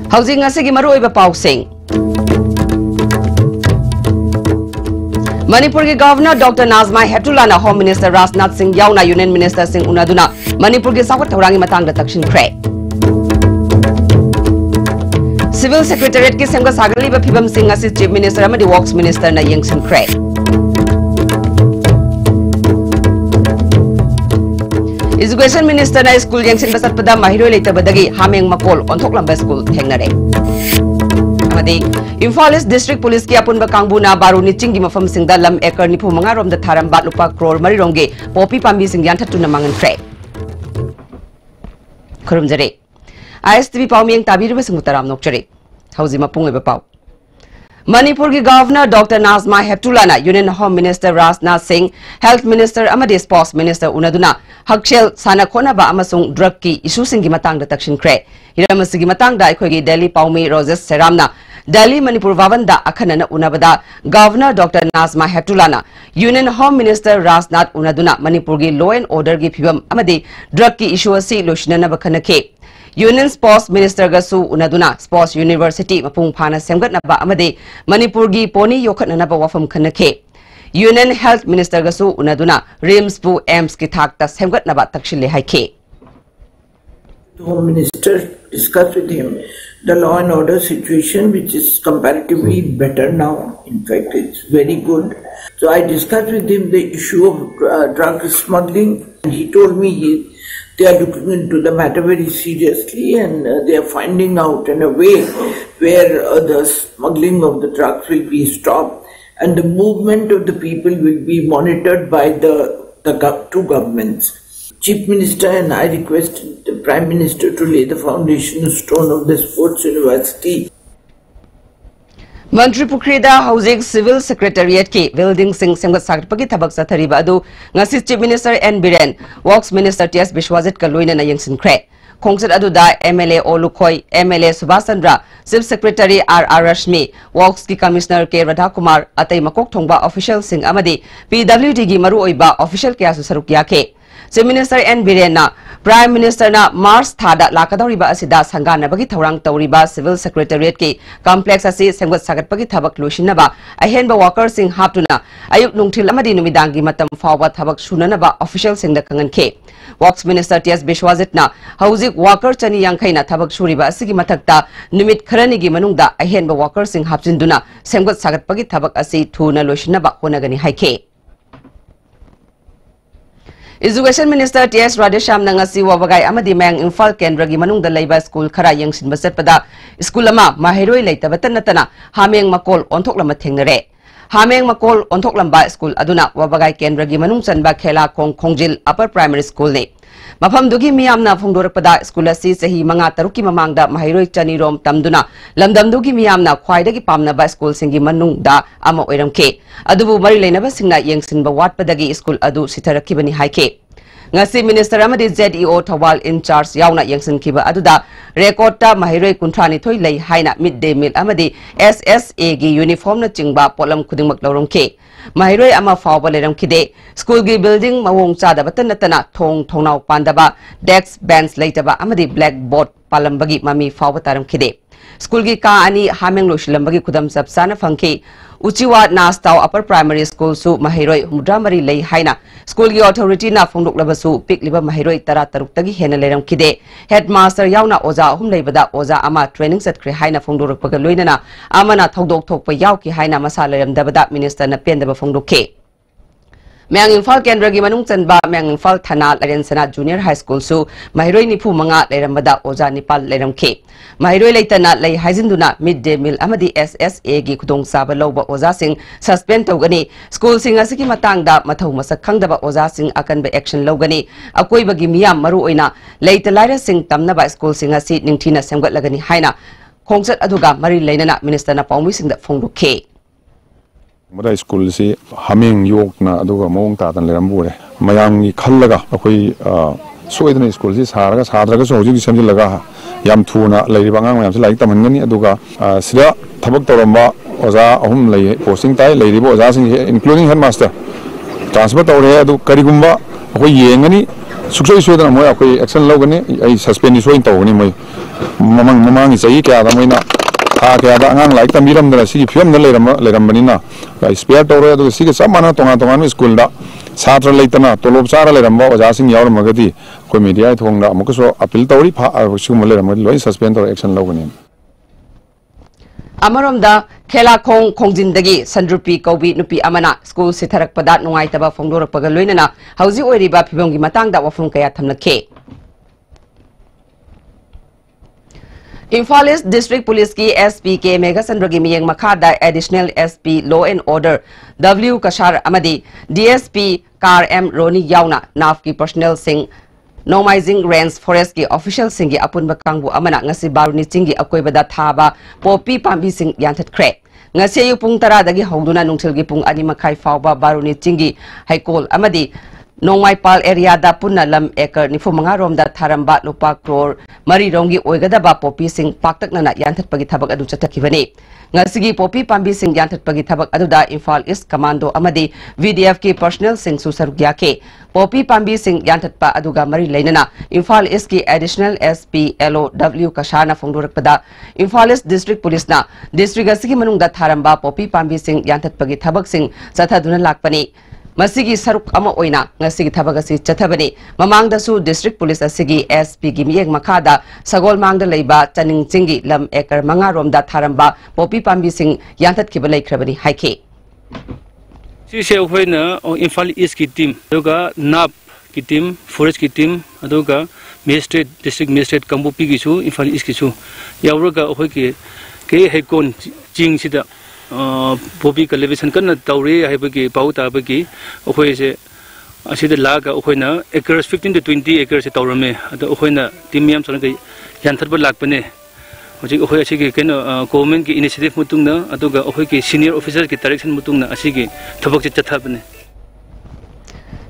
Housing asigi maruoiba pausing. Manipur ki Governor Dr. Nazma Heptullah na Home Minister Rajnath Singh yauna Union Minister Singh unaduna Manipur ki sawat thaurangi matangda takshin khre. Civil Secretariat ki semga sagali ba phibam Singh asi Chief Minister amadi Works Minister na yengsin khre. Education Minister na school yengsin basat pada mahiro leitabadagi hameng makol onthok lamba school thengnare. Amadi Imphal East District Police ki apunba kangbuna baru ni chingi mafam singda lam ekar ni phumanga rom da tharam bat lupa crore mari romge popi pambi sing yan thatuna mangan khre. Khurumjare ISTV pawming tabirba singutaram nokchare. Hauzi mapung eba paw. Manipur ki Governor Dr. Nazma Heptullah na Union Home Minister Rajnath Singh, Health Minister amadi Sports Minister unaduna Hakshel sana khona ba amasung drug ki issue singi matang da takshin khre. Hiramasigi matang da akhoi Delhi Pawmi Roses Seramna Delhi Manipur Vavanda akhanana unabada Governor Dr. Nazma Heptullah na Union Home Minister Rajnath unaduna Manipur ki law and order ki phibam amadi drug ki issue asi loshinana bakhanake. Union Sports Minister gasu unaduna Sports University mapung phana semgatnaba amadi Manipur gi poni yokhatnaba wafam khanake. Union Health Minister gasu unaduna RIMS pu AIMS ki thakta semgatnaba takshile haike. The Home Minister discussed with him the law and order situation, which is comparatively better now. In fact, it's very good. So I discussed with him the issue of drug smuggling, and he told me they are looking into the matter very seriously, and they are finding out in a way where the smuggling of the drugs will be stopped and the movement of the people will be monitored by the two governments. Chief Minister and I requested the Prime Minister to lay the foundation stone of the Sports University. Manipur Krida Housing Civil Secretariat ki building sing semgat sakpagi thabak sathariba adu ngasi Chief Minister N Biren Works Minister TS Bishwajit ka loina na yengsin khre. Khongsat adu da MLA Olukhoi MLA Subhasandra Chief Secretary R Rashmi Works ki Commissioner K Radha Kumar atai makok thongba official sing amadi PWD gi maru oiba official kya su saruk yake. Chief Minister N Biren na Prime Minister na Mars thada lakadoriba asida sangana bagi thorang tauriba Civil Secretariat ki complex asi semgat sagatpagi thabak losinaba ahenba workers sing haptuna ayuk nungthil amadi numidangi matam fawba thabak sunanaba official singda kanganke. Works Minister TS Bishwajit na housing worker chani yangkai na thabak suriba asigi mathakta numit kharani gi manungda ahenba workers sing hapjinduna semgat sagatpagi thabak asi thuna losinaba honagani haike. Education Minister TS Radhesham nangasi wabagai amadi mayang Imphal Kendra gi manungda leiba school khara yengsin basatpada school ama mahiroi leitabatan natana hameng makol onthok lama thengnare. Hameng makol onthok lamba school aduna wabagai Kendra gi manung chanba khela khongjil upper primary school ne. Mafam dugi miyamna phongdorakpada school asi sahi manga taruki mamangda mahiroi chani rom tamduna lamdam dugi miyamna khwaidagi pamnaba school singi manungda ama oiramke. Adubu mari leinaba singna yengsinba watpadagi school adu sitarakibani haike. Ngasi Minister amadi ZEO Thawal in charge yauna yengsin kiba aduda record ta mahiroi kunthani thoi lei haina midday meal amadi SSA gi uniform na chingba polam khudingmak lorongke. Mahiroi ama fawba leram kide school gi building mawong chada batanatana thongnau pandaba desk bench leitaba amadi blackboard palambagi mami fawba taram kide. School gi ka ani hameng loshilambagi khudam sabsana phangke Uchiwa Nastau Upper Primary School su mahiroi mudramari lei haina school gi authority na phongdok labasu pikliba mahiroi tara taruk tagi hena leram kide headmaster yauna oza hum leibada oza ama training satkre haina phongdorok paga loinana amana thodok thokpa yauki haina masa leram dabada minister na pendaba phongdokke. Mayang Imphal Kendra gi manung chanba Mayang Imphal Thana Larensana Junior High School su mahiroi nipu manga leirambada oza nipal leiramke. Mahiroi leitana lei haizinduna midday meal amadi SSA gi khudong saba loba oza sing suspend tawgani school sing asiki matangda mathau masak khangdaba oza sing akanba action logani akoi bagi miyam maru oina leita laira sing tamnaba school sing asi ningthina semgat lagani haina khongsat aduga mari leinana minister na paumi singda phongdokhe. Mada school si haming yok na aduga mong tatan lerambu re mayang ni khallaga akoi soidna school si saraga sadraga so hoji samji laga yam thuna leiriba ngang yam laik tamangani aduga sida thabak toramba oza ahum lei posting tai leiriba oza sing including headmaster transfer tawre adu karigumba akoi yengani suksoi soidna moi akoi action logani ai suspend soin tawni moi ममांग चाहिए क्या था मैंने था क्या था अंगांग like तमीरम दर सी film दर लेरम बनीना spare टोरे तो सी के सब माना तोंगा स्कूल दा छात्र लेतना तोलोब चारा लेरम ओजा सिंह यावरमगदी कोई मीडिया थोंगा मुकसो अपील तौरी सिगुम लेरम लोई सस्पेंड तौर एक्शन लौगनी अमरोमदा खेलाखोंग खोंजिनदगी संद्रुपी कौबी नुपी अमना स्कूल सिथरकपदा नुंगाइतबा फोंदोरकपगा लोइनना हौजी ओइरिबा फिबोंगी मतंगदा वफुम कया थमलखे इम्फाल ईस्ट डिस्ट्रिक्ट पुलिस की एसपी के मेघचंद्र मियेंग मखादा additional SP law and order W कशार अमदी डीएसपी कार एम रोनी याउना नाफ की पर्सनल सिंह नोमाइजिंग रेंज फॉरेस्ट की ऑफिशियल सिंह अपुनब कांगबु अमना ngasi बारुनी चिंगी अकोइबदा थाबा पोपी पांबी सिंह यांथतख्रे ngasi अयु पुंग 10 दगी हौदुना नुंगथिलगी पुंग 2 मखाई फावबा बारुनी चिंगी हाइकोल अमदी नोंगाइपाल एरिया दा पुन्ना लम एकर 95 रोमदा थारंबा लुपा क्रोर मरी रोंगी ओइगदबा पोपी सिंह पाक्तकनना यांथतपगी थबक अदु चथखिबनी ngasi पोपी पांबी सिंह यांथतपगी थबक अदुदा इम्फाल ईस्ट कमांडो अमदी वीडीएफ की पर्सनल सिंह सुसरुग्या के पोपी पांबी सिंह यांथतपा अदुगा मरी लेनना इम्फाल ईस्ट की एडिशनल एसपी एलओ डब्ल्यू कशाना फोंदोरकपदा इम्फाल ईस्ट डिस्ट्रिक्ट पुलिसना डिस्ट्रिक्ट असगी मनुंगदा थारंबा पोपी पांबी सिंह यांथतपगी थबक सिंह चथादुना लाकपनी मसीगी सरुक अमा ओइना ngasi थबक असि चथबनी ममांगदसु डिस्ट्रिक्ट पुलिस असगी एसपी की मियेंग मखादा सगोल मांगदा लेबा चनिंग चिंगी लम एकर 5 रोमदा थारंबा पोपी पांबी सिंह यांथतखिबा लेख्रबनी हाइखे सिसे होइना इम्फाल ईस्ट की टीम अदुगा नाप की टीम फॉरेस्ट की टीम अदुगा मजिस्ट्रेट डिस्ट्रिक्ट मजिस्ट्रेट कंबोपी गिसु इम्फाल ईस्ट गिसु यावरगा होइके के हेकोन चिंग सिदा पोपी कलेक्शन कन तौरे हाइबगी पाउ ताबगी अखोइसे असिद लागा अखोइना एकर्स 15 to 20 एकर्स से तौरमे अद अखोइना टीम याम सनगै यांथरब लाकपने होजि अखोइ असिगे केन गवर्नमेंट की इनिशिएटिव मुतुंगना अदुगा अखोइ की सीनियर ऑफिसर की डायरेक्शन मुतुंगना असिगे थबक से चथाबने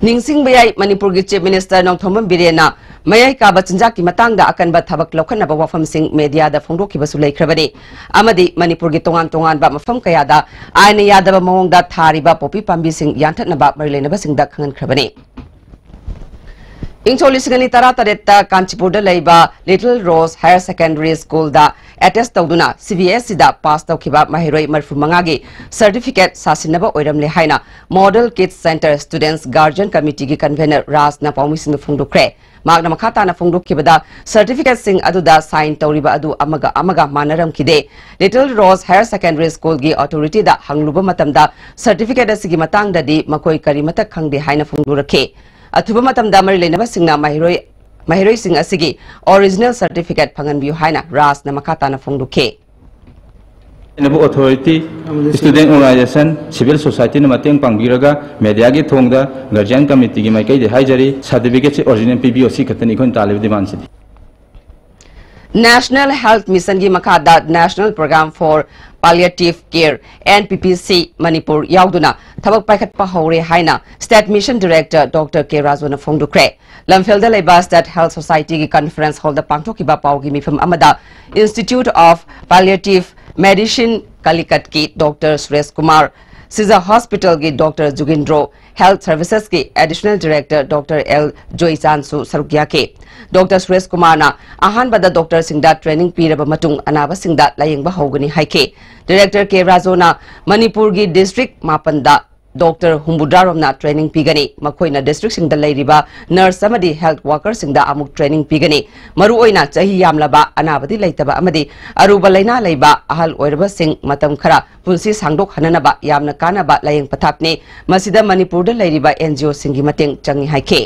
निंगसिंग बयाई मणिपुर की चीफ मिनिस्टर नौथोमम बिरेना मयाई काबा चिंजाक की मतंगदा अकनबा थबक लौखनबा वफम सिंह मीडिया दा फोंदोखिबसु लेख्रबनी अमदी मणिपुर की तोंगान तोंगान बा मफम कयादा आयन यादबा मवंगदा थारिबा पोपी पांबी सिंह यांथतनबा मरिलेनबा सिंहदा खंगनख्रबनी इंचोलिसिगनी तरा तरेता कांचीपुर लेबा little rose higher secondary school दा एटेस्ट तौदुना सीबीएसई दा पास तौखिबा महिरोई 35 गी सर्टिफिकेट सासिनबा ओइरमले हाइना model kids centre students guardian committee की कन्वेनर राज नापाउमिसिंग फोंदोख्रे मागना मखाताना फोंदोखिबदा सर्टिफिकेट सिंह अदुदा साइन तौरिबा अदु अमगा मानरम किदे little rose higher secondary school की अथॉरिटी दा हंगलुबा मतमदा सर्टिफिकेट असिगी मतंगददी मकोई करिमता खंगदे हाइना फोंदोरखे अथुबा मतमदा मरि लेनबा सिंगना महिरोई सिंह असिगी ओरिजिनल सर्टिफिकेट फंगनबियु हाइना राज ना मखाताना फोंदोखे authority student organisation civil society मतंग पांगबिरगा मीडिया की थोंगदा गार्जियन कमिटी की माइकई हाइजरी सर्टिफिकेट से ओरिजिनल पीबीओसी खतनी खोन तालिब डिमांड से नेशनल हेल्थ मिशन की मखादा national programme for palliative care NPPC Manipur याउदुना थबक पाइखटपा हौरे हाइना state mission director doctor K राजोना फोंदोख्रे लमफेलदा लेबा स्टेट हेल्थ सोसाइटी की कॉन्फ्रेंस हॉल दा पांगथोकिबा पाउगी मिफम अमदा institute of palliative medicine Calicut की डॉक्टर सुरेश कुमार सिजा हॉस्पिटल की डॉक्टर जुगिंद्रो हेल्थ सर्विसेज की एडिशनल डायरेक्टर डॉक्टर एल जोईचानसु सरुकिया के डॉक्टर सुरेश कुमार ना अहानबदा डॉक्टर सिंगदा ट्रेनिंग पीरब मतुंग अनाबा सिंगदा लायेंगबा हौगनी हाइके डायरेक्टर के राजोना मणिपुर की डिस्ट्रिक्ट मापनदा डॉक्टर हुम्बुद्रारोमना ट्रेनिंग पीगनी मखोइना डिस्ट्रिक्ट सिंगदा लैरिबा नर्स अमदी हेल्थ वर्कर सिंगदा अमुक ट्रेनिंग पीगनी मरुओइना चाही यामलबा अनाबदी लैतबा अमदी अरुबा लैना लैबा अहल ओइरबा सिंग मतम खरा पुंसी सांगदोक हननबा यामना कानाबा लायेंग पथापने मसिदा मणिपुरदा लैरिबा एनजीओ सिंगी मतेंग चंगी हाइके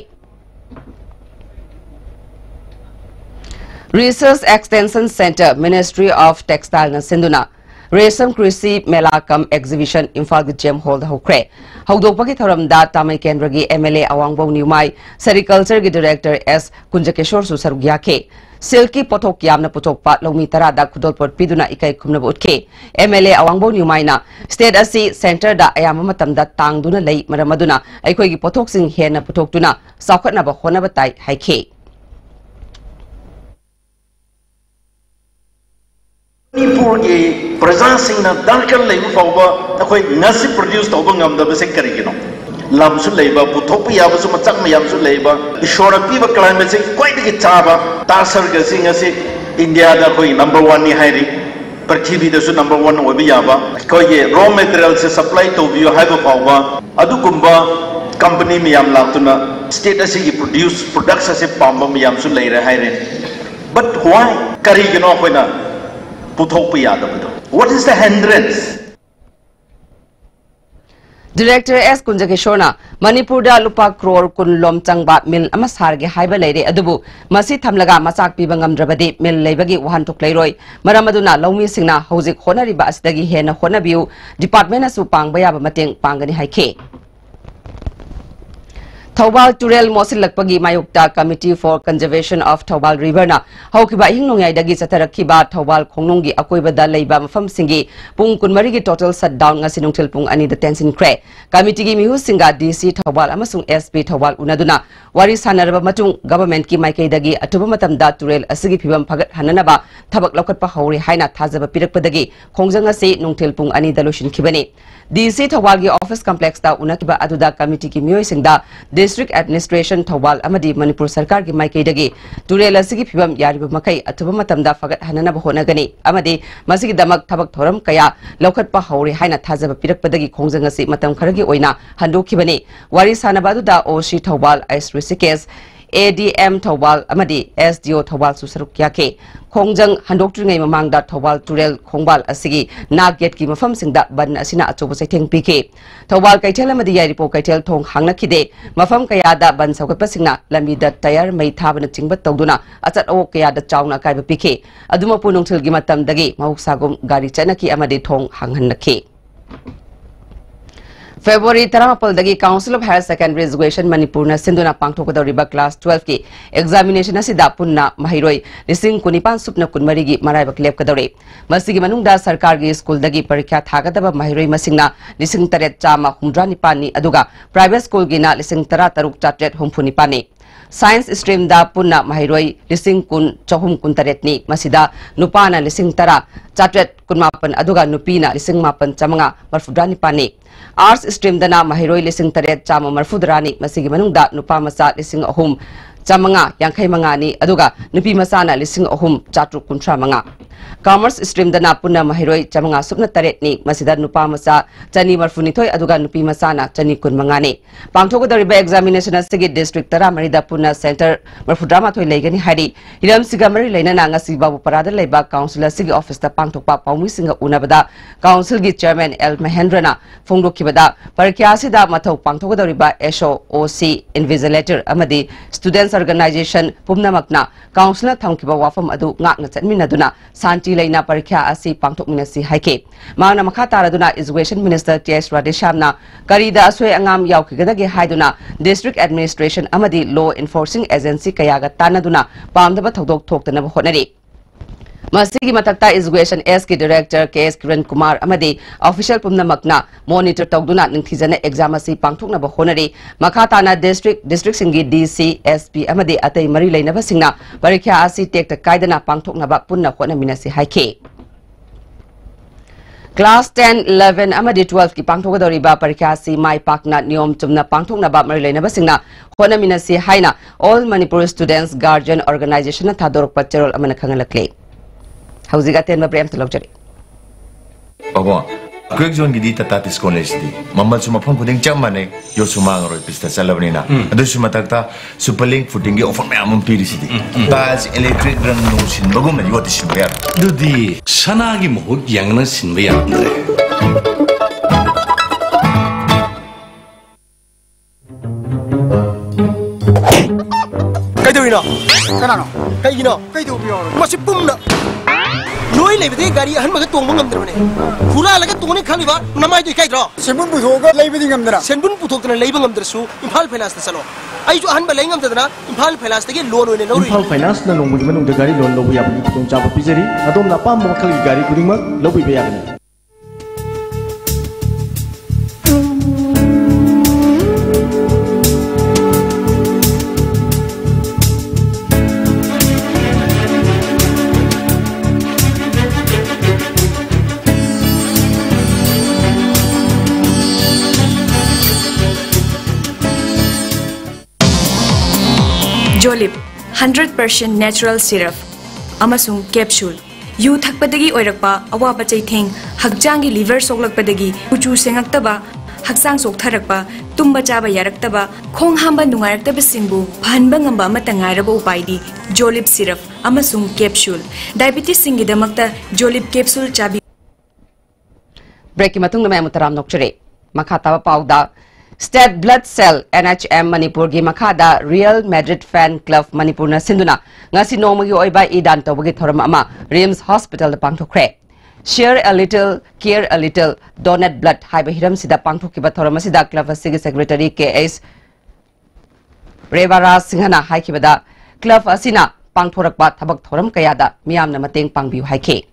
research extension centre ministry of textile सिंधुना रेशम कृषि मेला कम एग्जीबिशन इम्फाल जेम हॉल होख्रे हौदोपगी थोरमदा तामई केंद्र की एमएलए अवांगबो न्यूमाई सेरिकल्चर की डायरेक्टर एस कुंजकेशोर सुसरुगिया के सिल्की पोथोक यामना पुथोकपा लौमी तरादा खुदोलपोट पिदुना इकाई खुमनबो उठके एमएलए अवांगबो न्यूमाइना स्टेट असि सेंटर दा अयामा मतमदा तांगदुना लई मरमदुना अखोइगी पोथोकसिंग हेना पुथोकतुना साखटनाबा होनबा ताई हाइखे मणिपुर की प्रजासिंगना दरकार लेबु फावबा अखोय नसि प्रोड्यूस तौबा ngamdabase karigino lamsu leiba puthok yabasu machak mayamsu leiba ishora piba climate se kwai digi chaba tasar ga sing ase India दा कोई नंबर 1 नि हाइरी पृथ्वी दसु नंबर 1 ओबि याबा कोई रॉ मटेरियल से सप्लाई तो बियो हाइबो पावा अदु कुंबा कंपनी मियाम लातुना स्टेट असी की प्रोडक्ट्स असे पाम्बा मियाम सु लेरे हाइरे बट व्हाई करी गनो कोइना पुथोक प यादबदो what is the hindrance Director S. Kunjakishorna, Manipurda lupa crore kun lom changba mil ama sarge haiba leire adubu masi thamlaga masak pibangam drabadi mil leibagi wahan tok leiroi maramaduna lawmi singna hojik honariba asdagi hena honabiu department asu pangba yaba mateng pangani haike Thobal Turel Mosilakpagi Mayukta Committee for Conservation of Thobal River na Haukiba Hingnongai dagi Satarakiba Thobal Kongnongi Akoiba da Leiba Mafam Singi Pung Kunmarigi total shutdown nga sinungtil pung ani the tensin kre Committee gi mihu singa DC Thobal amasung SP Thobal unaduna wari sanaraba matung government ki maikei dagi atuba matamda Turel asigi phibam phagat hananaba thabak lokatpa hauri haina thajaba pirakpadagi khongjang ase nungtil pung ani dalushin khibani DC Thobal gi office complex da unakiba aduda committee ki mioi singda District Administration Thobal amadi Manipur Sarkar gi maikei dagi Turel asigi phibam yariba makai atuba matamda phagat hananaba honagani amadi masigi damak thabak thoram kaya lokatpa hauri haina thajaba pirakpadagi khongjang ase matam kharagi oina handokhibani wari sanaba aduda OC Thobal Ice Rishikesh ADM Thobal amadi SDO Thobal susaruk yake khongjang handoktrngai mamangda Thobal Turel khongbal asigi naget ki mafam singda ban asina achobo saitheng pike Thobal kaithel amadi yaripo kaithel thong hangna khide mafam kaya da ban saukatpa singna lambi da tayar mai thabana chingba tawduna achat o kaya da chawna kaiba pike aduma punungthil gi matam dagi mahuksagum gari chanaki amadi thong hanghannakke February 13 dagi Council of Higher Secondary Education Manipur na sinduna pangthokadoriba class 12 ki examination asida punna mahiroi lising kunipan supna kunmari gi maraibak lepkadore masigi manungda sarkar gi school dagi parikha thagadaba mahiroi masingna lising taret chama humdra nipani aduga private school gi na lising tara taruk chatret humphuni pani Science stream da punna mahiroi lising kun chahum kun taretni masida nupana lising tara chatret kunmapan aduga nupina lising mapan chamanga marfudra nipani Arts stream dana mahiroi lising taret chama marfudrani masigi manungda nupa masa lising ahum chamanga yankai mangani aduga nupi masana lising ahum chatru kuntra manga Commerce stream dana punna mahiroi chamanga supna taretni masida nupa masa chani marfunithoi aduga nupi masana chani kun mangani pangthokodoriba examination asigi district tara marida punna center marfudrama thoi leigani hari hiram sigamari leinana ngasi babu parada leiba council asigi office ta pangthokpa paumi singa unabada council gi chairman L Mahendrana phongdokhibada parikya asida mathau pangthokodoriba SO OC invigilator amadi students organization pumnamakna council na thamkiba wafam adu ngakna chatminaduna Santi Laina Parikya asi pangtok minasi haike. Mangna makha taraduna Education Minister T.S. Radeshamna karida aswe angam yaukigadagi haiduna District Administration amadi Law Enforcing Agency kayaga tanaduna pamdaba thodok thoktanaba honari. Masigi matakta Education S ki Director K.S. Kiran Kumar amadi official pumnamakna monitor tawduna ningthijana exam asi pangthoknaba honari makhatana district singi DC SP amadi atai mari leinaba singna parikya asi tekta kaidana pangthoknaba punna khona minasi haike Class 10, 11 amadi 12 ki pangthokadoriba parikya si mai pakna niyom chumna pangthoknaba mari leinaba singna khona minasi haina all Manipur students guardian organization na thadorok pacherol amana khangalakle Hauziga tenma prem tolokjari Abo quick zone gidi tatatis college di mamal suma phom khuding chamane yo suma ngoroi pista chalabni na adu suma takta superlink footing gi offer me amum piri sidi bas electric rang no sin bagum na yoti sin ber dudi sana gi mohut yang na sin be andre kai doina kana no kai gino kai do biyo masi pumna Noi lebede gari han maga tong mangam drone khura laga tong ne khali ba namai doi kai dro senbun puthoga leibedi ngam dra senbun puthokna leiba ngam dra su imphal finance ta chalo ai jo han ba leingam dra imphal finance ta ge loan oine lori imphal finance na longbu manung de gari loan lobu yabni tong chaba pijari adom na pam mo khali gari kuding mak lobu be yagni Jolip 100% natural syrup amasung capsule yu thakpadagi oirakpa awaba chaitheng hakjangi liver soklakpadagi uchu sengaktaba haksang soktharakpa tumba chaba yaraktaba khong hamba nungaraktaba singbu phanba ngamba amata ngairaba upaidi jolib syrup amasung capsule diabetes singidamakta jolib capsule chabi break matung na mutaram nokchere makata pauda State Blood Cell NHM Manipur gi makada Real Madrid Fan Club Manipur na sinduna ngasi nomagi oiba idan tawagi thoram ama Rims Hospital da pangthokre Share a little care a little donate blood haiba hiram sida pangthokiba thoram sida club asigi secretary KS Revara Singhana haikibada club asina pangthorakpa thabak thoram kayada miyamna mateng pangbiu haike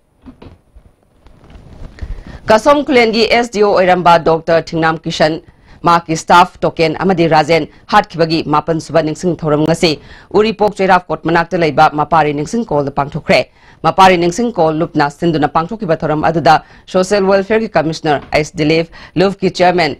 Kasom Kulengi SDO oiramba Dr. Thingnam Kishan Maki staff token amadi Rajen hat kibagi mapan suba ningsing thoram ngasi uri pok cheraf kot manakta leiba mapari ningsing call the pangthokre mapari ningsing call lupna sinduna pangthokiba thoram aduda social welfare ki commissioner S Dilev Love ki chairman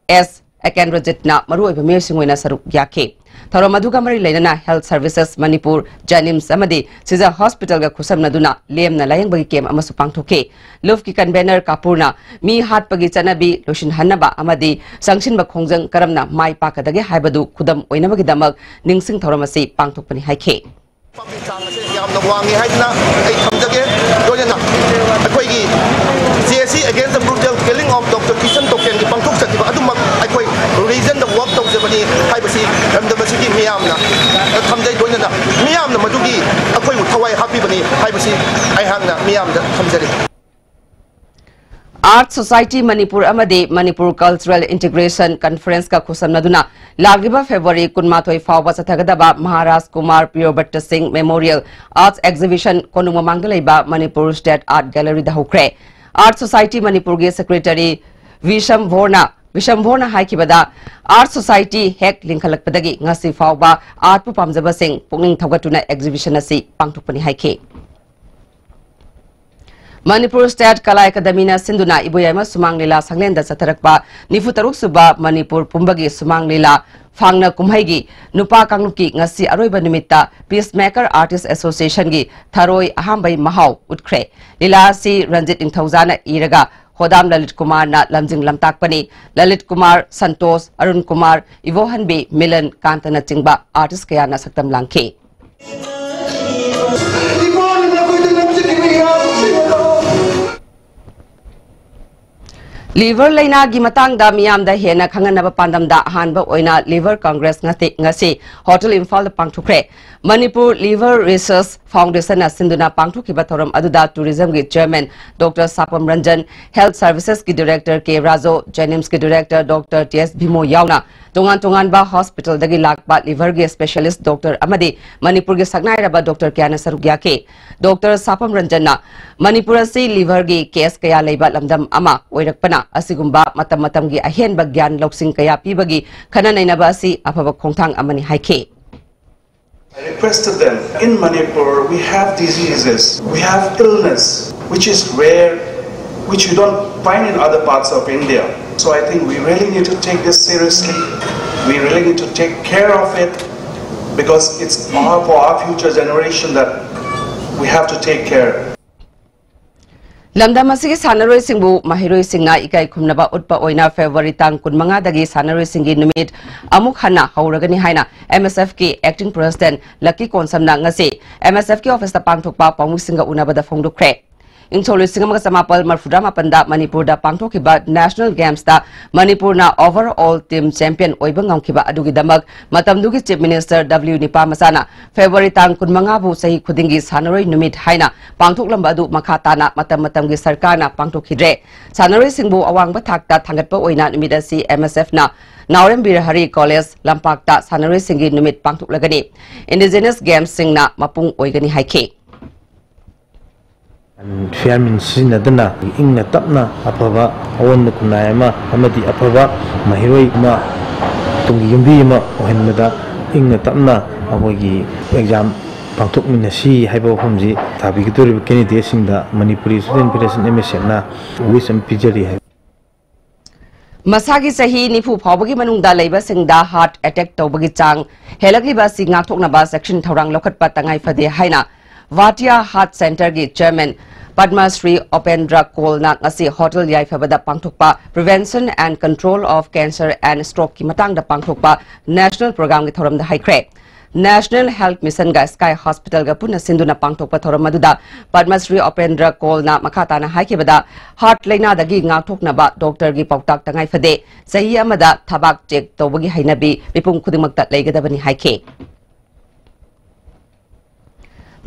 S Akenrajitna maru oiba mesingwena saruk yake thoram aduga mari leinana health services Manipur Janims amadi Siza hospital ga khusamna duna lemna layang bagi kem amasu pangthoke Love ki convener kapurna mi hat pagi chanabi loshin hanaba amadi sangshin ba khongjang karamna mai pakadage haibadu khudam oina bagi damak ningsing thoram asi pangthokpani haike yamna wangi haidna ai thamjage doyana akhoi CSC against the brutal killing of Dr. Kishan Token ki pangthok sakhiba adumak akhoi reason the work tawjabani haibasi ramdamasi miyamna thamjai doyana miyamna madugi akhoi thawai hapibani haibasi ai hangna miyamda thamjari Art Society Manipur amadi Manipur Cultural Integration Conference ka khusamnaduna lagiba February kunmathoi fawba sathagadaba Maharaj Kumar Priyobatta Singh Memorial Arts Exhibition konuma mangalaiba Manipur State Art Gallery da hokre Art Society Manipur ge Secretary Visham Vorna haikibada Art Society hek linkhalakpadagi ngasi fawba art pu pamjaba sing pungning thogatuna exhibition asi pangthokpani haike Manipur State Kala Academy na sinduna ibuyama sumang lila sanglenda satharakpa nifutaruk suba Manipur Pumbagi sumang lila fangna kumhaigi nupa kangnuki ngasi aroiba nimitta Peacemaker Artist Association gi tharoi ahambai mahau utkre lila si Ranjit Ingthaujana iraga Hodam Lalit Kumar na lamjing lamtakpani Lalit Kumar Santosh Arun Kumar Ivohanbi Milan Kantana chingba artist kaya na saktam langke Liver laina gi matangda miyamda hena khanganaba pandamda ahanba oina Liver Congress ngasi Hotel Imphal da pangthukre Manipur Liver Research Foundation na sinduna pangthukiba thoram aduda tourism gi chairman Dr. Sapam Ranjan Health Services ki director K Razo Janims ki director Dr. TS Bhimo yauna tongan ba hospital dagi lakba liver gi specialist Dr. Amadi Manipur gi sagnairaba Dr. Kyana Sarugya ke Dr. Sapam Ranjan na Manipur si liver gi case kaya leiba lamdam ama oirakpana asigumba matam gi ahen bagyan loksing kaya pibagi khananainaba asi afaba khongthang amani haike I requested them, in Manipur we have diseases, we have illness which is rare, which you don't find in other parts of India. So I think we really need to take this seriously, we really need to take care of it because it's for our future generation that we have to take care. Lamdam asigi sanaroi singbu mahiroi singna ikai khumnaba utpa oina February tang kunmanga dagi sanaroi singi numit amuk hana hauragani haina MSF ki acting president Lucky Konsamna ngasi MSF ki office ta pangthokpa pamuk singa unabada phongdukre Ingcholi singa samapal marfudama panda Manipur da pangthokiba National Games da Manipur na overall team champion oiba ngangkiba adugi damak matamdugi chief minister W Nipa Masana February tang kunmanga bu sahi khudingi sanaroi numit haina pangthoklamba adu makhatana matamgi sarkarna pangthokhidre sanaroi singbu awangba thakta thangatpa oina numit asi MSF na Naurem Birahari College Lampakta sanaroi singi numit pangthoklagani Indigenous Games singna mapung oigani haike Fiamin sinadana ingna tapna apava awon kunayama amadi apava mahiroi ma tungi yumbi ma ohenmada ingna tapna abogi exam pangthok minasi haiba homji thabi gitori candidate singda Manipuri Student Federation MSN na wisam pijari hai Masagi sahi nifu phawbagi manungda leiba singda heart attack tawbagi chang helagli ba si ngakthokna ba section thorang lokhatpa tangai phade haina Vatia Heart Center gi Chairman Padma Shri Opendra Kolna ngasi Hotel Yaifabada pangthokpa Prevention and Control of Cancer and Stroke ki matangda pangthokpa National Program gi thoramda haikre. National Health Mission ga Sky Hospital ga puna sinduna pangthokpa thoram maduda Padma Shri Opendra Kolna makhatana haikibada heart laina dagi ngakthoknaba doctor gi pautak tangai fade sahi amada thabak check tawbagi hainabi mipum khudingmakta leigadabani haike.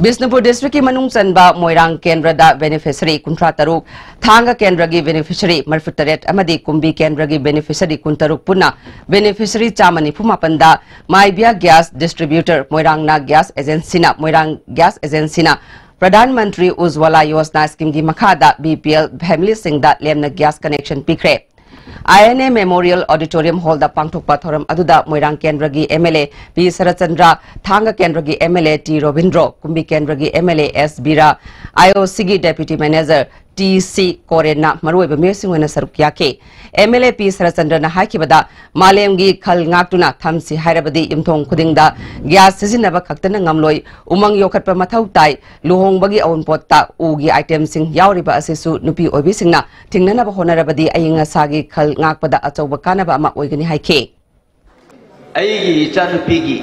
Bisnupur District ki manung chanba Moirang Kendra da beneficiary kuntra taruk Thanga Kendra gi beneficiary marfutaret amadi Kumbi Kendra gi beneficiary kuntaruk puna beneficiary chamani phumapanda Maibia Gas Distributor Moirang na Gas Agency na Moirang Gas Agency na Pradhan Mantri Ujwala Yojana scheme gi makhada BPL family singda lemna gas connection pikre. INA Memorial Auditorium Hall da pangthokpa thoram aduda Moirang Kendra gi MLA P Sarachandra Thanga Kendra gi MLA T Robindro Kumbi Kendra gi MLA S Bira IOC gi Deputy Manager TC Korena maruiba mesingwena sarukyake MLA P Sarachandra na haikibada malem gi khal ngaktuna thamsi hairabadi imthong khudingda gas sizinaba khaktana ngamloi umang yokhatpa mathau tai luhongbagi aunpotta ugi item sing yauriba asisu nupi oibisingna thingnana ba honarabadi ayinga sagi khal ngakpada achauba kanaba ama oigani haike aigi chanupigi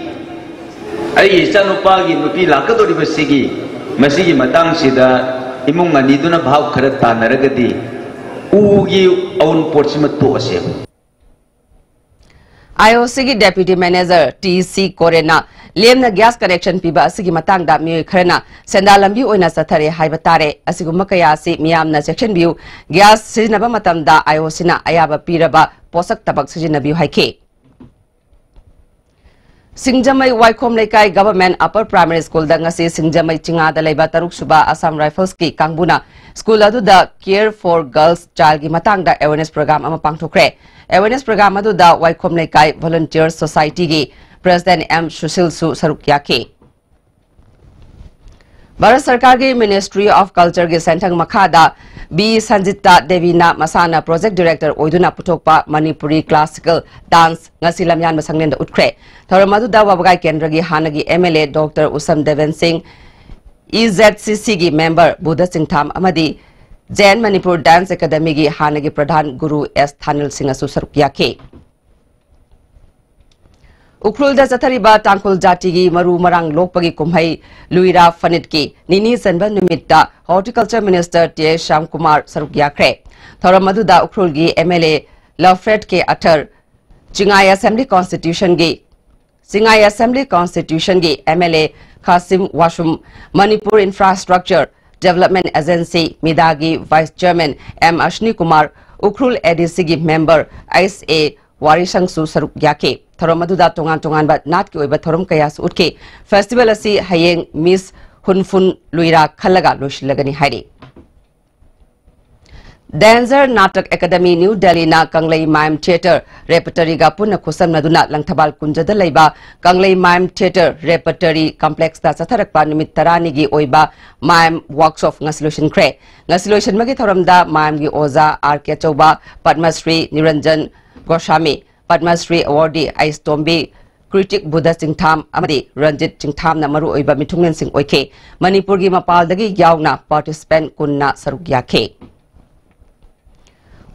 aigi chanupagi nupi lakadoriba sigi masigi matang sida imung aniduna bhav khara tanaragadi ugi aun porchima to ase IOC gi Deputy Manager TC Korena lemna gas connection piba asigi matangda mi kharana sendalambi oina sathare haibatare asiguma kaya si miyamna section view gas sizinaba matamda IOC na ayaba piraba posak tabak sijinabi haike. Singjamai Waikom Lekai Government Upper Primary School da ngasi Singjamai Chinga da leiba taruk suba Assam Rifles ki kangbuna school adu da Care for Girls Child gi matang da awareness program ama pangthokre. Awareness program adu da Waikom Lekai Volunteer Society gi President M Sushil Su sarukyake. Bharat Sarkar gi Ministry of Culture gi Sentang Makhada B Sanjita Devina Masana Project Director Oiduna Putokpa Manipuri Classical Dance ngasi lamyan masangnen da utkre. Thoramadu da wabagai kendra gi hanagi MLA Dr. Usam Devan Singh EZCC gi member Buddha Singh Tham amadi Jain Manipur Dance Academy gi hanagi Pradhan Guru S Thanil Singh asu sarukyake. Ukrul da Zathariba Tangkul Jati gi Maru Marang Lokpagi Kumhai Luira Fanit ki Nini Zanba Numitta Horticulture Minister T. Sham Kumar sarukyakre. Thoramadu da Ukrul gi MLA Lafred K. Athar Singai Assembly Constitution gi MLA Qasim Washum Manipur Infrastructure Development Agency Midagi Vice Chairman M. Ashni Kumar Ukrul ADC gi member ISA Warisangsu sarukyake. Thoramadu da tongan ba nat ki oiba thoram kaya su utke festival asi hayeng Miss Hunfun Luira khalaga loshilagani hairi. Dancer Natak Academy New Delhi na Kanglei Mime Theatre Repertory ga punna khusam naduna langthabal kunjada leiba Kanglei Mime Theatre Repertory Complex da satharakpa numit tarani gi oiba mime workshop ngasiloshin kre ngasiloshin magi thoramda mime gi oza RK Chauba Padma Shri Niranjan Goswami Padma Shri Awardee Ais Tombe Critic Buddha Singh Tham amadi Ranjit Singh Tham na maru oiba mithunglen sing oike Manipur gi mapaldagi yauna participant kunna sarukyake.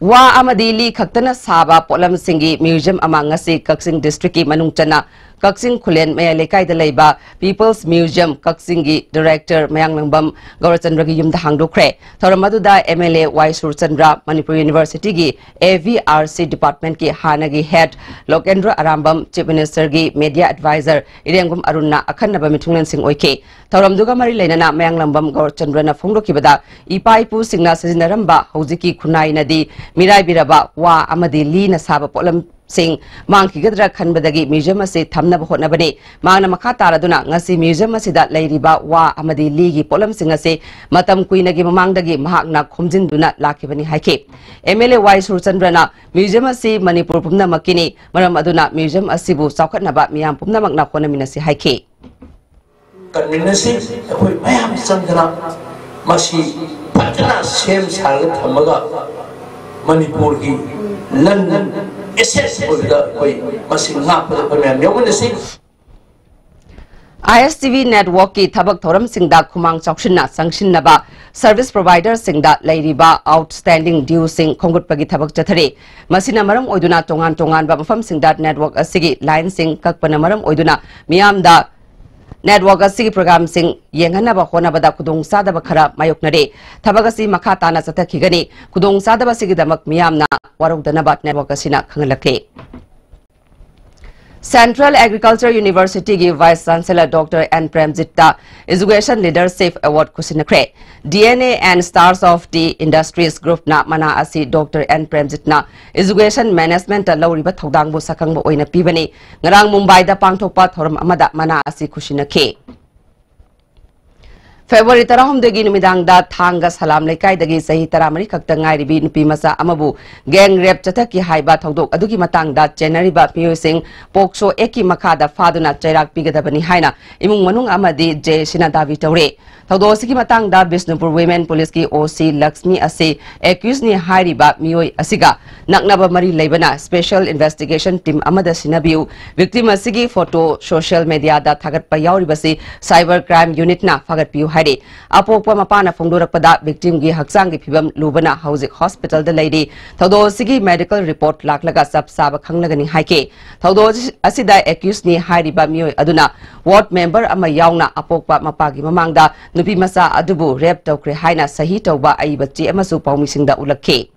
Wa amadi li khaktana saba polam singi museum amang ngasi Kaksing district ki manung chana Kaksing Khulen maya lekai da leiba People's Museum Kaksing gi director Mayang Langbam Gaurachandra gi yumda hangdokre. Thoramadu da MLA Y Surchandra Manipur University gi AVRC department ki hanagi head Lokendra Arambam Chief Minister gi media advisor Irengum Arunna akhanaba mithunglen sing oike. Thoramduga mari leinana Mayang Langbam Gaurachandra na phongdokibada ipai pu singna sajinaramba hojiki khunai nadi Mirai Biraba wa amadi li na saba polam sing mangki gadra khanbadagi museum ase thamna bahotna bane mangna makha taraduna ngasi museum asida leiriba wa amadi li gi polam sing ase matam kuina gi mamangdagi mahakna khomjinduna lakibani haike. MLA Y Surchandra na museum ase Manipur pumna makini maram aduna museum asibu saukhatnaba miyam pumna makna khona minasi haike. Kanminasi akoi mayam sangana masi patna sem sarga thamaga Manipur ki London SS ISTV network ki thabak thoram singda khumang chawshinna sangshinnaba service provider singda leiriba outstanding due sing khongut pagi thabak chathare masina maram oiduna tongan tongan ba mafam singda network asigi line sing kakpana maram oiduna miyamda network asigi program sing yenganaba honabada kudong sadaba khara mayoknare thabak asi makha tana chathakigani kudong sadaba sigi damak miyamna warugdanaba network asina khangalakhe. Central Agriculture University ki Vice Chancellor Dr. N. Premjita Education Leadership Award kusinakre. DNA and Stars of the Industries Group na mana asi Dr. N. Premjit na Education Management lawriba thodangbu sakangbo oina pibani ngarang Mumbai da pangthokpa thoram amada mana asi kusinakhe. February tarahum degi numidang da thanga salam lekai degi sahi taramari kakta ngairi bi nupi masa amabu gang rape chathaki haiba thodok adugi matang da January-ba piyo sing pokso eki makada faduna chairak pigadabani haina imung manung amadi je sinadavi tawre thodo sigi matang da Bisnupur Women Police ki OC Lakshmi ase accused ni hairiba miyoi asiga naknaba mari leibana special investigation team amada sinabiu victim asigi photo social media da thagatpa yauribasi cyber crime unit na fagatpiu hairi apokpa mapana phongdorakpada victim gi haksang gi phibam lubana hauzik hospital da leidi thodo sigi medical report laklaga sab saba khanglagani haike thodo asida accused ni hairiba miyoi aduna ward member ama yauna apokpa mapagi mamangda nupi masa adubu rape tawkre haina sahi tawba ai bacci amasu paumisingda ulakhe.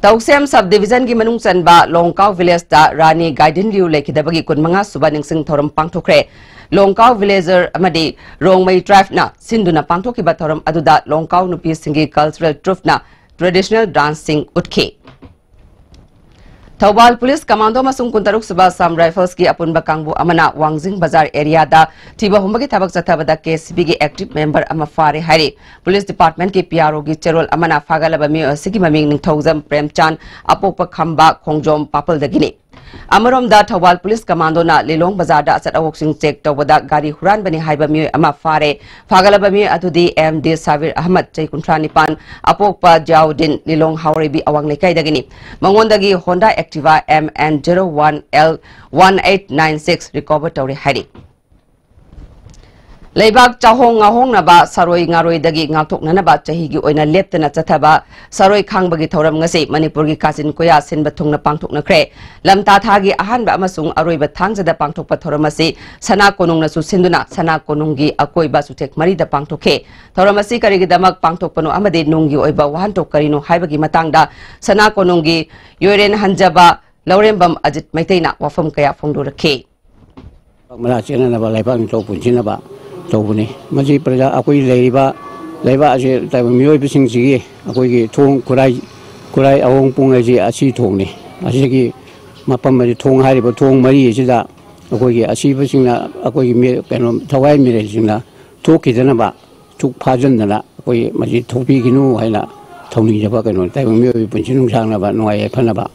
Tausem subdivision ki manung chanba Longkau village da Rani Gaiden Liu lekidabagi kunmanga suba ningsing thoram pangthokre Longkau villager amadi Rongmai tribe na sinduna pangthokiba thoram aduda Longkau nupi singi cultural troupe na traditional dancing utke. Thawbal Police Commando masung kuntaruk suba Sam Rifles ki apunba kangbu amana Wangjing Bazar area da thiba humbagi thabak chathabada KCB ki active member ama fare hari Police Department ki PRO ki cherol amana fagalaba mi asigi maming ningthawjam Premchan apokpa khamba khongjom papal dagini amarom da Thawbal Police Commando na Lilong Bazar da asat awoksing check tawbada gari huran bani haiba mi ama fare fagalaba mi adudi MD Savir Ahmad chai kuntranipan apokpa Jaudin Lilong Haurebi awang lekai dagini mangondagi Honda Activa MN01L1896 recover tawri hari Leibak chahong ngahong na ba saroi ngaroi dagi ngaktok na ba chahigi oina lepta na chathaba saroi khangbagi thoram ngasi Manipur gi kasin koya sinba thungna pangthok na kre lamta thagi ahan ba amasung aroi ba thangjada pangthok pa thoram asi sana konung na su sinduna sana konung gi akoi ba sutek mari da pangthokhe thoram asi kari gi damak pangthok pano amade nunggi oiba wahan tok karino haibagi matangda sana konung gi yoren hanjaba Laurembam Ajit Maitaina wafam kaya phongdorakhe mala chena na ba laibang to punchina ba tawbuni maji praja akoi leiba ase ta mioi bising ji akoi gi thong kurai awong pung aji asi thong ni asi gi mapam mari thong hari ba thong mari ji da akoi gi asi bising na akoi mi kano thawai mi re jing na thoki dana ba chuk phajan na akoi maji thopi gi nu haina thongni jaba kano ta mioi punchin sang na ba noi phana ba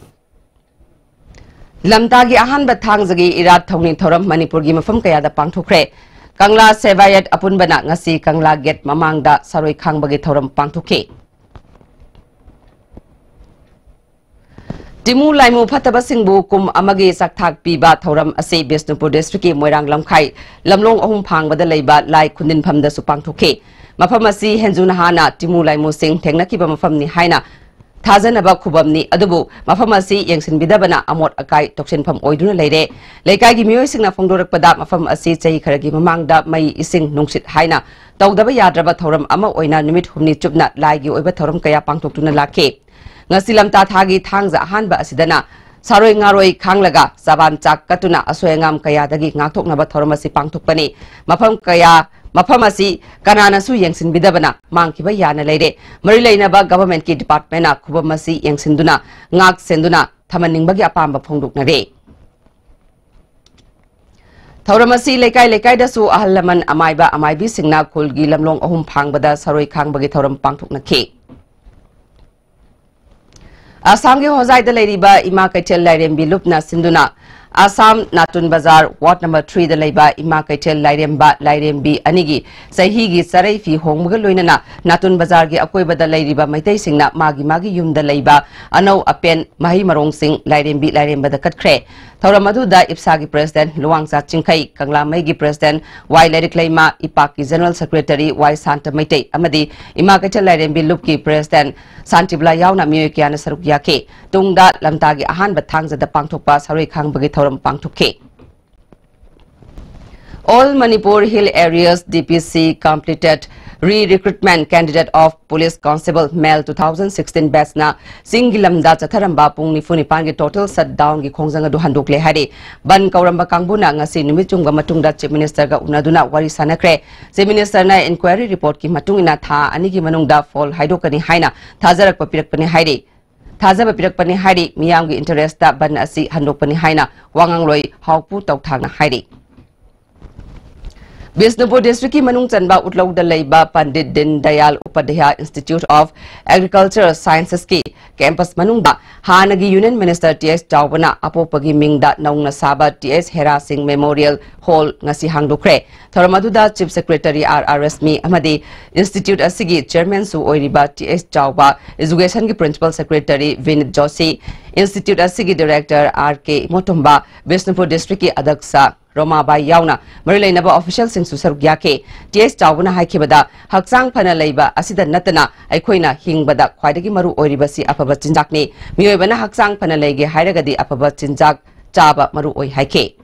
lamtagi ahan ba thangjagi irat thongni thoram Manipur gi mafam kaya da pangthokre Kangla Sevayat apunbana ngasi Kangla Gate mamangda saroi khangbagi thoram pangthokhe Timu laimu phataba singbu kum amagi sakthak piba thoram ase Bisnupur district ki Moirang lamkhai lamlong ahum phangbada leiba lai khundin phamda su pangthokhe mafam asi henjuna hana timu laimu sing thengna kiba mafam ni haina Thazanaba khubamni adubu mafam asi yengsin bidabana amot akai toksin pham oiduna leire leikai gi mioi singna phongdorakpada mafam asi chai kharagi mamangda mai ising nungsit haina tawdaba yadraba thoram ama oina numit humni chupna laigi oiba thoram kaya pangtoktuna lakhe ngasi lamta thagi thangja hanba asidana saroi ngaroi khanglaga saban chak katuna asoyangam kaya dagi ngakthoknaba thoram asi pangthokpani mafam asi kanana su yengsin bidabana mangkiba yana leire mari leinaba government ki department na khubam asi yengsinduna ngak senduna thamaningbagi apamba phongdukna re Thauramasi lekai da su ahallaman amaibi singna khulgi lamlong ahum phangbada saroi khangbagi thoram pangthokna khe Assam ki hozai da leiriba ima kaitel lairembi lupna sinduna Assam Natun Bazar Ward number 3 the Laiba Ima Kaitel Lairemba Lairembi Anigi Sahigi Sarai Fi Hongmuga Loinana Natun Bazar gi Akoiba the Lairiba Maitei Singna Magi Yum the Laiba Ano Apen Mahi Marong Sing Lairembi Lairemba the Katkre Tauramadu da Ipsagi President Luangsa Chingkai Kangla Maigi President Y Lerik Laima Ipaki General Secretary Y Santa Maitei Amadi Ima Kaitel Lairembi Lupki President Santibla Yauna Miyukiana Sarukyake Tungda Lamtagi Ahan Batangza the Pangtokpa Sari Kang Bagito All Manipur Hill areas DPC completed re-recruitment candidate of Police Constable Male 2016 batch na Singilamda Chatharamba Pung Nifunipan gi total shutdown gi khongjanga du handukle hari ban kauramba kangbuna ngasi numichungga matungda Chief Minister ga unaduna wari sanakre Chief Minister na inquiry report ki matungina tha ani gi manungda fall haidokani haina thajarak papirakpani hairi Thazaba Pirakpani Hari, Miyangi interest that Ban Asi Handopani Haina, Wangangloi, Haupu Tautana Hari. Bisnupur District Manung Chanba Utlaw the Laiba Pandit Din Dayal Upadhyaya Institute of Agricultural Sciences Ki Campus Manungba Hanagi Union Minister T.S. Chawbana Apopagi Mingda Naungna Saba T.S. Hera Singh Memorial Hall Ngasi Hangdokre Tharamaduda Chief Secretary R.R.S. Mi Amadi Institute Asigi Chairman Su Oiriba T.S. Chawba Education Ki Principal Secretary Vinit Joshi Institute Asigi Director R.K. Motumba Bisnupur District Ki Adaksa Roma Bai Yauna, Marilainaba official sing Susar Yake, T.S. Chawbana Haikibada, Haksang Pana Laiba, Asida Natana, Aikoina, Hing Bada, Quaidagi Maru Oribasi, Apabat Chinjakni, Mioibana Haksang Pana Lege, Hairagadi, Apabat Chinjak, Chaba, Maru Oi Haike.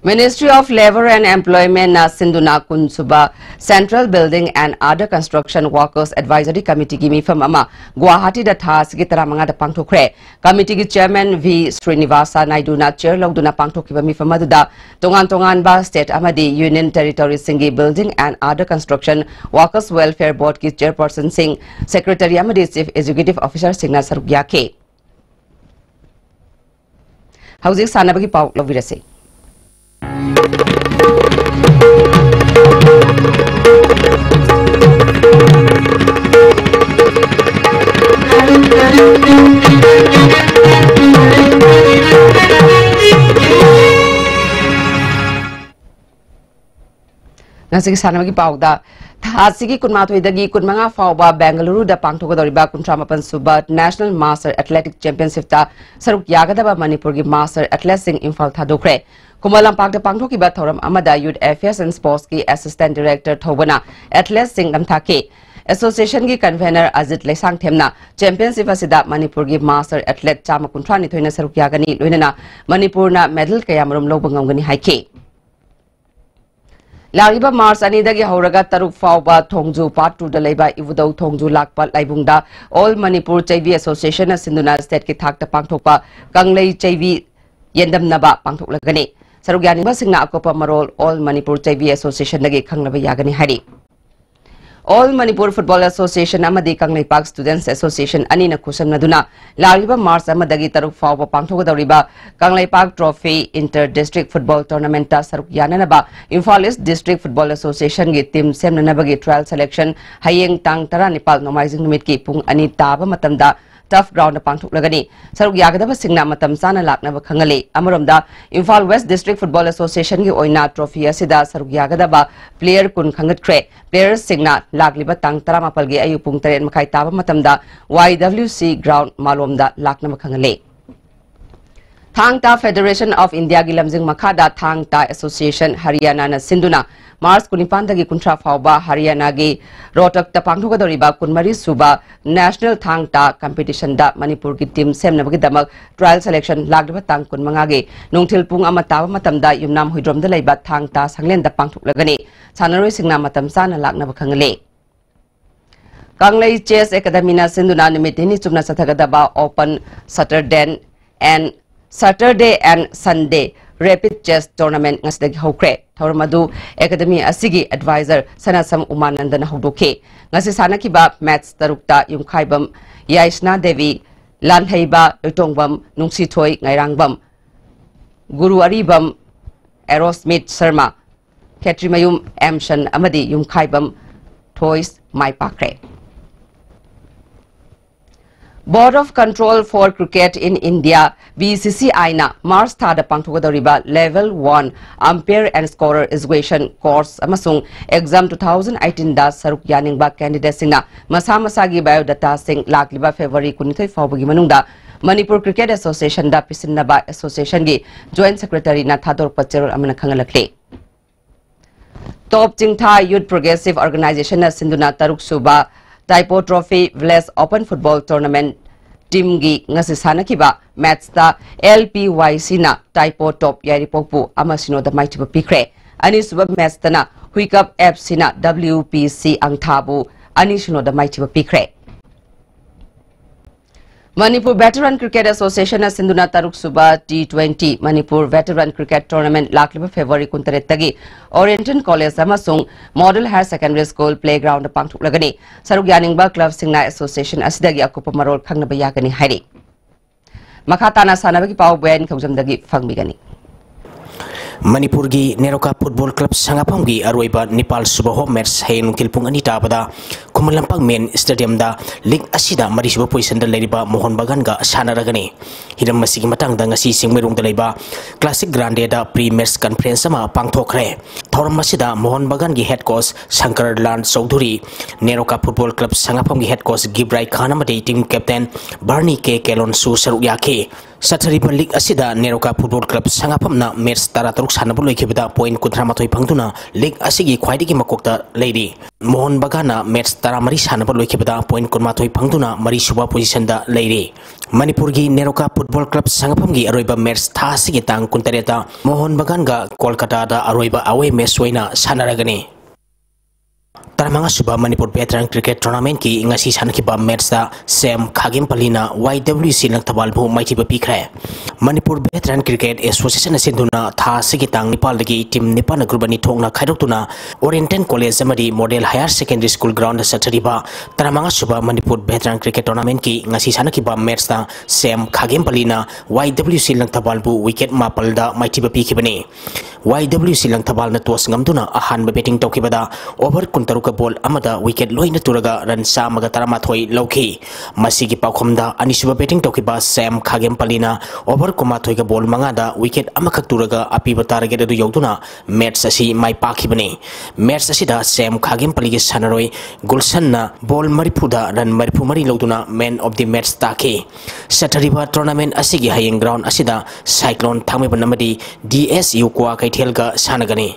Ministry of Labour and Employment na Sinduna Kunsuba Central Building and Other Construction Workers Advisory Committee gi mifam ama Guwahati da thas gi taramanga da pangthokre committee gi chairman V Srinivasa Naidu na chair logduna pangthokiba mifam aduda tongan ba state amadi union territory singi Building and Other Construction Workers Welfare Board ki chairperson sing secretary amadi chief executive officer singna sarugyake Hauzik sanabagi pau lovirase Nasi sana bagi pauda Thasigi kunmatoi dagi kunmanga fauba Bengaluru da pangthogadoriba kuntramapan suba National Master Athletic Championship ta saruk yagadaba Manipur gi Master Athletics Imphal thadokre Kumalam Park the Pangthokiba Thoram Amada Youth Affairs and Sports ki Assistant Director Thobana Athletics Lamthake Association ki convener Azit Lesang Themna Championship asida Manipur gi Master Athlete chama kuntrani thoina saruk yagani loinana Manipur na medal kayamarum lobangongani haike Lariba Mars Anidagi Horaga Taruk Fauba Tongju Part 2 the Laiba Ivudo Tongju Lakpa Laibungda All Manipur JV Association Sinduna State ki thak ta pangthokpa Kanglei JV Yendam Naba Pangthoklagani Sarugyani Basingna Akopa Marol All Manipur JV Association Nagi Kanglaba Yagani Hari All Manipur Football Association Amadi Kanglei Park Students Association Anina Kusam Naduna Lariba Mars Amadagi Taruk Fauba Pangthogadoriba Kanglei Park Trophy Inter District Football Tournament ta Sarukyananaba Imphal East District Football Association gi team semnanabagi trial selection Hayeng Tang Tara Nepal Nomaizing Numit ki Pung Ani Taba Matamda Tough ground Pangthoklagani Saruk Yagadaba Singna Matam Sana Laknaba Kangale Amurumda Imphal West District Football Association gi Oina Trophy Asida Saruk Yagadaba Player Kun Khangat Kre Players Singna Lagliba Tang Taramapal gi Ayu Pung Taren Makai Taba Matamda YWC ground Malomda Laknaba Kangale Thangta Federation of India gi Lamjing Makhada Thangta Association Haryana na Sinduna Mars Kunipandagi Kuntra Fauba Haryana gi Rotak ta Pangthogadoriba Kunmari Suba National Thangta Competition da Manipur gi team semnabagi damak trial selection lagdiba tang kunmangagi nungthil pung ama taba matamda yumnam huidrom da leiba Thangta Sanglen da Pangthoklagani Sanaroi Singna matam sana laknaba khangale Kanglei Chess Academy na Sinduna nimitini chumna sathagadaba Open Saturday and Sunday Rapid Chess Tournament ngasdagi hokre Tauramadu Academy asigi advisor Sanasam Umananda na hokdoke ngasi sanakiba match tarukta yumkhaibam Yaisna Devi Lanheiba Lutongbam Nungsithoi Ngairangbam Guru Aribam Aerosmith Sharma Ketrimayum Amshan Amadi Yumkhaibam Toys Mai Pakre Board of Control for Cricket in India (BCCI) na March thada pangthogadoriba Level 1 Umpire and Scorer Evaluation Course amasung Exam 2018 da saruk yaningba candidates singna masa masagi biodata sing lakliba February 19 fawbagi manungda Manipur Cricket Association da Pisinaba Association gi Joint Secretary na Thador Pachero amana khangalakle. Top Jingtha Youth Progressive Organization na Sinduna Taruk Suba Taipo Trophy Village Open Football Tournament team gi ngasi sanakiba match da LPYC na Taipo Top Yaripokpu amasino da maitiba pikre ani suba match na Huikup FC na WPC Angthabu ani sino da maitiba pikre. Manipur Veteran Cricket Association na Sinduna Taruk Suba T20 Manipur Veteran Cricket Tournament lakliba February 13 tagi Oriental College amasung Model Higher Secondary School Playground pangthuklagani saruk yaningba club singna association asidagi akupa marol khangnaba yagani hairi makhatana sanabagi pau ben khawjamdagi fangmigani. Manipur gi Neroka Football Club sangapam gi aroiba Nepal suba home match hain kilpung ani tabada Kumalampang main stadium da league asida marisiba position da leriba Mohon Bagan ga sanaragani hiram masigi matang da ngasi singmerung da leiba Classic Grande da pre-match conference ma pangthokre thoram masida Mohon Bagan gi head coach Shankar Lan Chaudhuri Neroka Football Club sangapam gi head coach Gibrai Khan amade team captain Barney K Kelon su saruk yake Sathariba league asida Neroka Football Club sangapam na match tarataruk sanabu loikibada point 13 phangtuna league asigi khwaidigi makokta leiri Mohon Bagana match taramari sanabu loikibada point 13 phangtuna mari suba position da leiri Manipur gi Neroka Football Club sangapam gi aroiba match tha asigi tang 13 Mohon Bagan ga Kolkata da aroiba away match oina sanaragani Taramanga suba Manipur Veteran Cricket Tournament ki ngasi sanakiba match da Sam Khagem Palina YWC Langthabal bu maitiba pikre Manipur Veteran Cricket Association asinduna tha sigitang Nepal dagi team Nepal na grubani thongna khaidoktuna Oriental College amadi Model Higher Secondary School ground sathariba Taramanga suba Manipur Veteran Cricket Tournament ki ngasi sanakiba match da Sam Khagem Palina YWC Langthabal bu wicket mapal da maitiba pikibani YWC Langthabal na tos ngamduna ahanba batting tokibada over kuntaruka ball amada wicket loina turaga run samaga taramathoi lauki masigi paukhomda anisuba batting tokiba Sam Khagem Palina over kumathoi ga ball mangada wicket amakak turaga apiba target adu yauduna match asi mai pakhibani match asida Sam Khagem Paligi sanaroi Gulshan na ball maripuda run maripumari lauduna man of the match taki Sathariba tournament asigi hayeng ground asida Cyclone Thangmeba namadi DSU kwa Kaithelga sanagani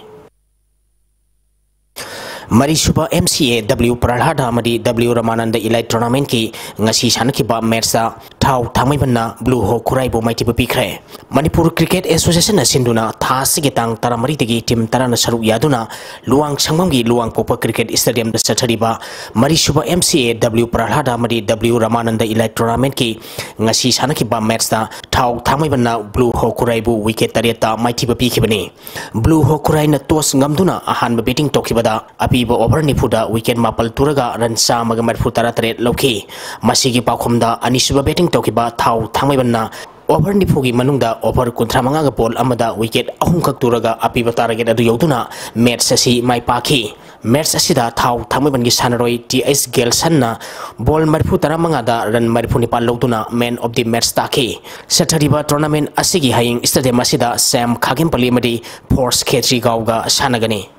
Marisuba MCA W Pralhada amadi W Ramananda Elite Tournament ki ngasi sanakiba match da thau thangmaibanna Blue Hawk Kurai bo maitiba pikre Manipur Cricket Association na sinduna tha sigitang taramari dagi team tarana saruk yaduna luang sangmam gi luang popa cricket stadium da sathariba Marisuba MCA W Pralhada amadi W Ramananda Elite Tournament ki ngasi sanakiba match da thau thangmaibanna Blue Hawk Kurai bo wicket tareta maitiba pikibani Blue Hawk Kurai na tos ngamduna ahanba batting tokibada Biba over nipuda wicket mapal turaga run sa magamar futara tret loki masigi paukhomda anisuba batting tokiba thau thangmaibanna over nipugi manungda over kuntra manga ga ball amada wicket ahum kak turaga apiba target adu yauduna match asi mai pakhi match asida thau thangmaiban gi sanaroi TS Gelson na ball marfu tara manga da run marfu nipal lauduna man of the match taki sathariba tournament asigi haying stadium asida Sam Khagem Pali madi Force Khetri gauga sanagani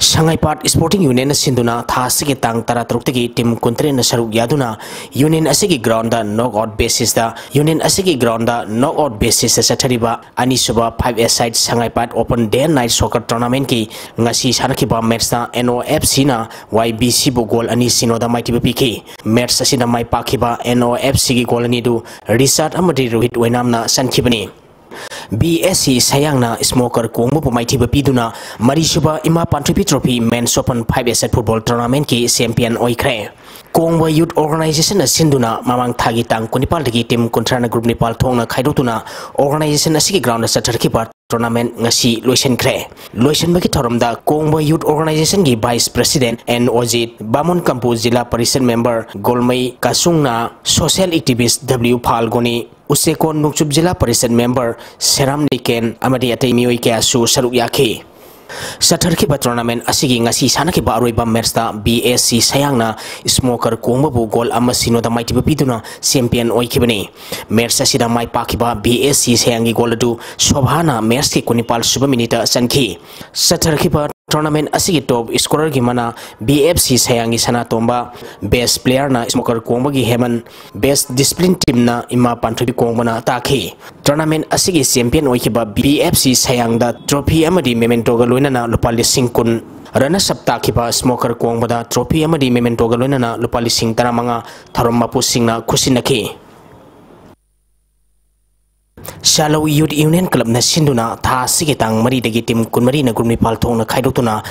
Shanghai Part Sporting Union sinduna tha asigi tang tarataruk tagi team kuntre na saruk yaduna union asigi ground da knockout basis da union asigi ground da knockout basis sathariba anisuba 5-a-side Shanghai Part Open Day and Night Soccer Tournament ki ngasi sanakiba match da NOFC na YBC bu goal ani sino da maitiba piki match asina mai pakiba NOFC gi goal ani du Richard amadi Rohit Wainam na sankibani BSC sayangna smoker kongmo pumaitiba piduna marisuba ima Pantripi Trophy Men's Open 5-a-side football tournament ki champion oikre Kongwa Youth Organization na sinduna mamang thagi tang kunipal dagi team kontrana group Nepal thongna khaidotuna organization asigi ground sa charkipa tournament ngasi loisen kre loisen bagi thoramda Kongwa Youth Organization gi Vice President and Ojit Bamon Kampu Jila Parishad member Golmai Kasungna social activist W Phalgoni Usekon Nukchup Jila Parishad member Seram Niken amadi atay miyoy kaya su saruk yaki Satarkiba tournament asigi ngasi sanakiba aroiba mersta BSC sayangna smoker kongbabu goal ama sinoda maitiba piduna champion oikibani. Mersa sida mai pakiba BSC sayangi goal adu Shobhana merski kunipal suba minita sanki. Satarkiba tournament asigi top scorer gi mana BFC sayangi sana tomba best player na smoker kongbagi heman best discipline team na ima pantribi kongbana taki. Tournament asigi champion oikiba BFC sayang da trophy amadi memento ga loina lupa lising kun rana sapta kiba smoker kongbada trophy amadi memento ga loina lupa lising taramanga tharomma pusing na kusinaki. Shallow Youth Union Club na sinduna tha sige tang mari dagi tim kunmari na group Nepal thong na khaidotuna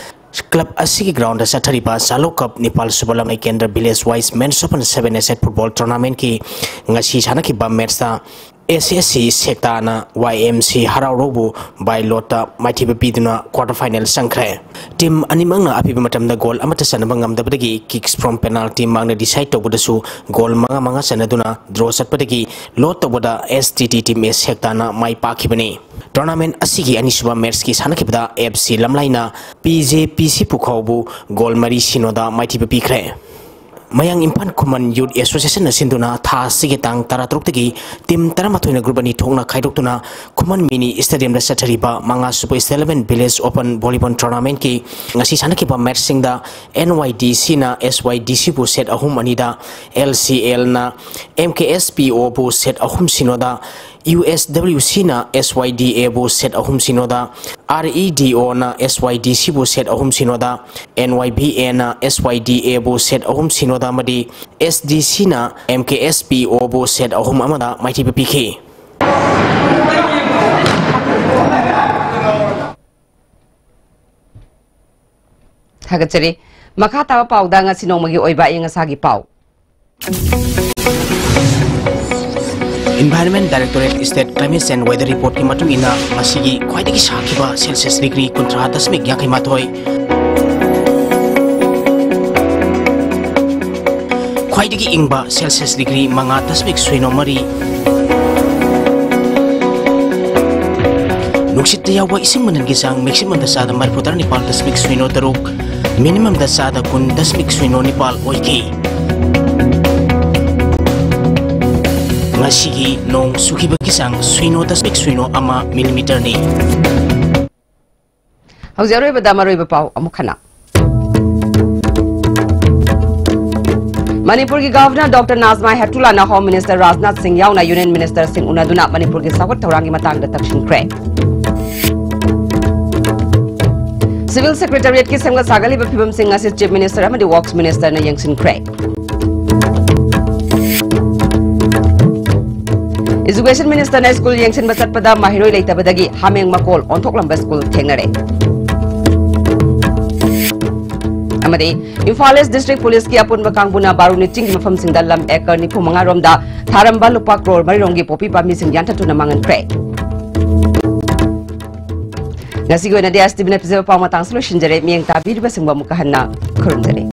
club asigi ground da sathariba Shallow Cup Nepal Subalam na Kendra Village Wise Men's Open 7 Asset Football Tournament ki ngasi sanaki ba match ta SSC Sektana YMC Haraurobu by Lota Mighty Biduna quarterfinal Sankre. Team Animanga Apimatam the goal Amata Sanabangam the Badagi kicks from penalty Magna decide to Budasu goal Manga Sanaduna draws at Padagi Lota Boda STT team is Sektana My Pakibani. Tournament Asigi Anishuba Merski Sanakibda FC Lamlaina PJPC Pukaubu goal Mari Sinoda Mighty Pikre. Mayang Impan Kuman Youth Association na sinduna tha sige tang taratruk tagi tim taramathoina group ani thongna khaidoktuna Kuman Mini Stadium da sathariba manga Super 11 Village Open Volleyball Tournament ki ngasi sanakiba match singda NYDC na SYDC bu set ahum ani da LCL na MKSPO bu set ahum sinoda USWC na SYDA bu set ahum sinoda REDO na SYDC bu set ahum sinoda NYBA na SYDA bu set ahum sinoda madi SDC na MKSPO bu set ahum amada mighty PK Hagachari makata pau da nga sinong magi oiba inga sagi pau Environment Directorate State Climate and Weather Report ki matung ina masigi khwaidagi sakiba Celsius degree kontra dasmik yakai matoi khwaidagi ingba Celsius degree manga dasmik suino mari nuksit yawa ising manan gisang maximum da sada marputar Nepal dasmik suino daruk minimum da sada kun dasmik suino Nepal oiki Ngasigi nong sukiba kisang suino dasmik suino ama millimeter ni. Haujaroi badamaroi bapau amukhana. Manipur ki Governor Dr. Nazma Hetula na Home Minister Rajnath Singh yauna Union Minister Singh Unaduna Manipur ki sakot thaurangi matang da takshin kre. Civil Secretariat ki semga sagali bapibam Singh as Chief Minister amadi Works Minister na yangsin kre. Education Minister na school yangsin basat pada mahiroi leita badagi hameng makol ontok lamba school thengnare. Amadi Imphal East District Police ki apun bakangbuna baru ni ting mafam sing dalam ekar ni pumanga romda tharamba lupa crore marironggi popi pami sing yanta tu namangan kre. Ngasi go na dia stibina pizza pa matang solution jare mieng tabir ba sing ba mukahanna kurun jare.